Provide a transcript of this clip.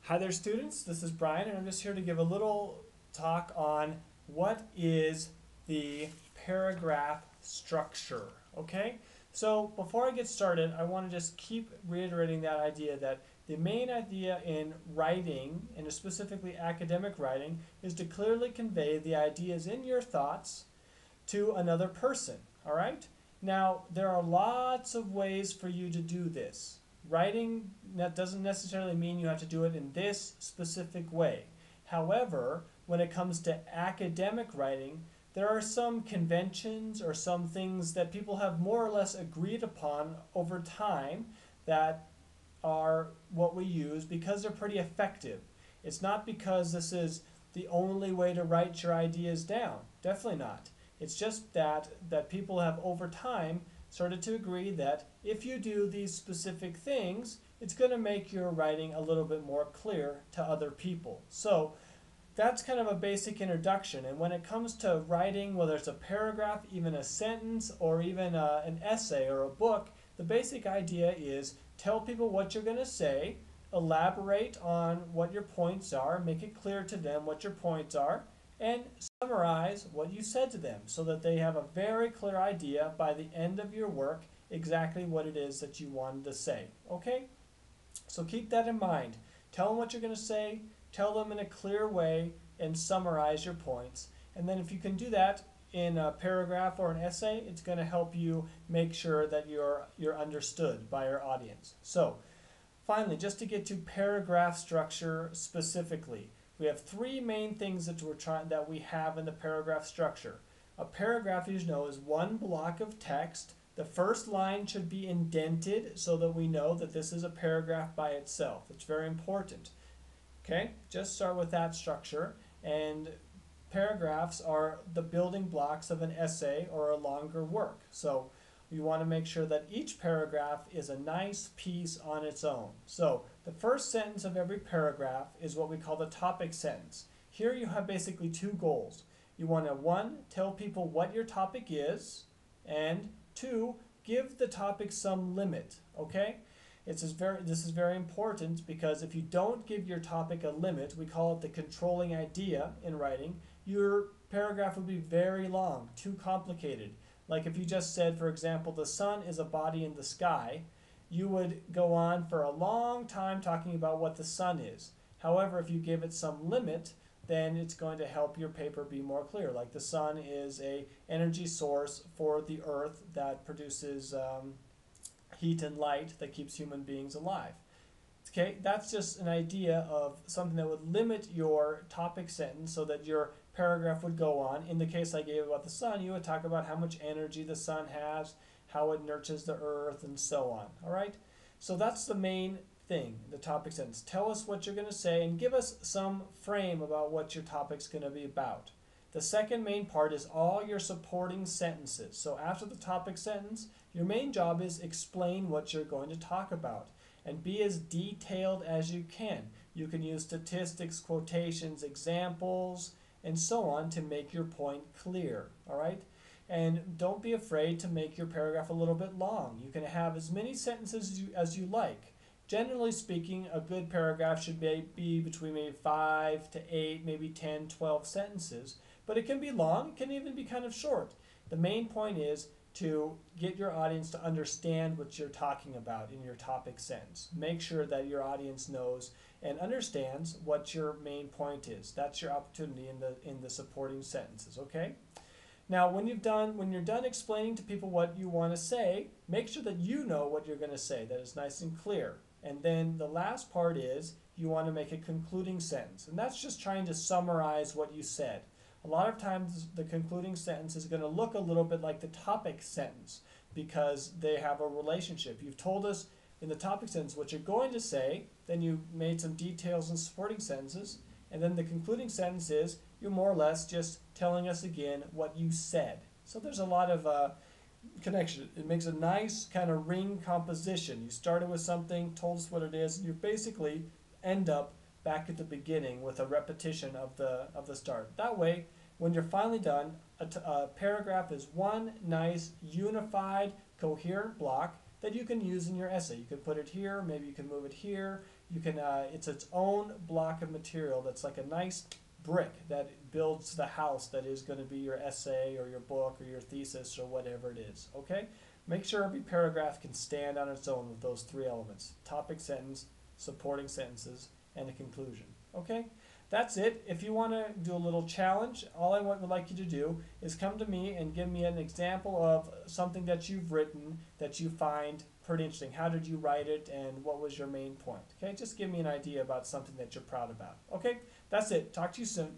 Hi there, students. This is Brian, and I'm just here to give a little talk on what is the paragraph structure. Okay? So, before I get started, I want to just keep reiterating that idea that the main idea in writing, and specifically academic writing, is to clearly convey the ideas in your thoughts to another person. All right? Now, there are lots of ways for you to do this. Writing that doesn't necessarily mean you have to do it in this specific way. However, when it comes to academic writing, there are some conventions or some things that people have more or less agreed upon over time that are what we use because they're pretty effective. It's not because this is the only way to write your ideas down. Definitely not. It's just that people have over time started to agree that if you do these specific things, it's going to make your writing a little bit more clear to other people. So that's kind of a basic introduction. And when it comes to writing, whether it's a paragraph, even a sentence, or even an essay or a book, the basic idea is tell people what you're going to say, elaborate on what your points are, make it clear to them what your points are, and summarize what you said to them so that they have a very clear idea by the end of your work exactly what it is that you wanted to say. Okay? So keep that in mind. Tell them what you're going to say, tell them in a clear way, and summarize your points. And then if you can do that in a paragraph or an essay, it's going to help you make sure that you're understood by your audience. So finally, just to get to paragraph structure specifically, we have three main things that we have in the paragraph structure. A paragraph, as you know, is one block of text. The first line should be indented so that we know that this is a paragraph by itself. It's very important. Okay, just start with that structure. And paragraphs are the building blocks of an essay or a longer work. So we want to make sure that each paragraph is a nice piece on its own. So the first sentence of every paragraph is what we call the topic sentence. Here you have basically two goals. You want to, one, tell people what your topic is, and two, give the topic some limit, okay? This is very important because if you don't give your topic a limit, we call it the controlling idea in writing, your paragraph would be very long, too complicated. Like if you just said, for example, the sun is a body in the sky, you would go on for a long time talking about what the sun is. However, if you give it some limit, then it's going to help your paper be more clear. Like the sun is a energy source for the earth that produces heat and light that keeps human beings alive. Okay, that's just an idea of something that would limit your topic sentence so that your paragraph would go on. In the case I gave about the sun, you would talk about how much energy the sun has, how it nurtures the earth, and so on. All right? So that's the main thing, the topic sentence. Tell us what you're going to say and give us some frame about what your topic's going to be about. The second main part is all your supporting sentences. So after the topic sentence, your main job is explain what you're going to talk about and be as detailed as you can. You can use statistics, quotations, examples, and so on to make your point clear, all right? And don't be afraid to make your paragraph a little bit long. You can have as many sentences as you like. Generally speaking, a good paragraph should be between maybe 5 to 8, maybe 10, 12 sentences. But it can be long, it can even be kind of short. The main point is to get your audience to understand what you're talking about in your topic sentence. Make sure that your audience knows and understands what your main point is. That's your opportunity in the supporting sentences, okay? Now, when you're done explaining to people what you want to say, make sure that you know what you're going to say, that it's nice and clear. And then the last part is you want to make a concluding sentence. And that's just trying to summarize what you said. A lot of times the concluding sentence is going to look a little bit like the topic sentence because they have a relationship. You've told us in the topic sentence what you're going to say, then you made some details and supporting sentences, and then the concluding sentence is you're more or less just telling us again what you said. So there's a lot of connection. It makes a nice kind of ring composition. You started with something, told us what it is, and you basically end up back at the beginning with a repetition of the start. That way, when you're finally done, a paragraph is one nice, unified, coherent block that you can use in your essay. You can put it here, maybe you can move it here. it's its own block of material that's like a nice brick that builds the house that is going to be your essay or your book or your thesis or whatever it is. Okay? Make sure every paragraph can stand on its own with those three elements: topic sentence, supporting sentences, and a conclusion. Okay? That's it. If you want to do a little challenge, all I would like you to do is come to me and give me an example of something that you've written that you find pretty interesting. How did you write it and what was your main point? Okay, just give me an idea about something that you're proud about. Okay, that's it. Talk to you soon.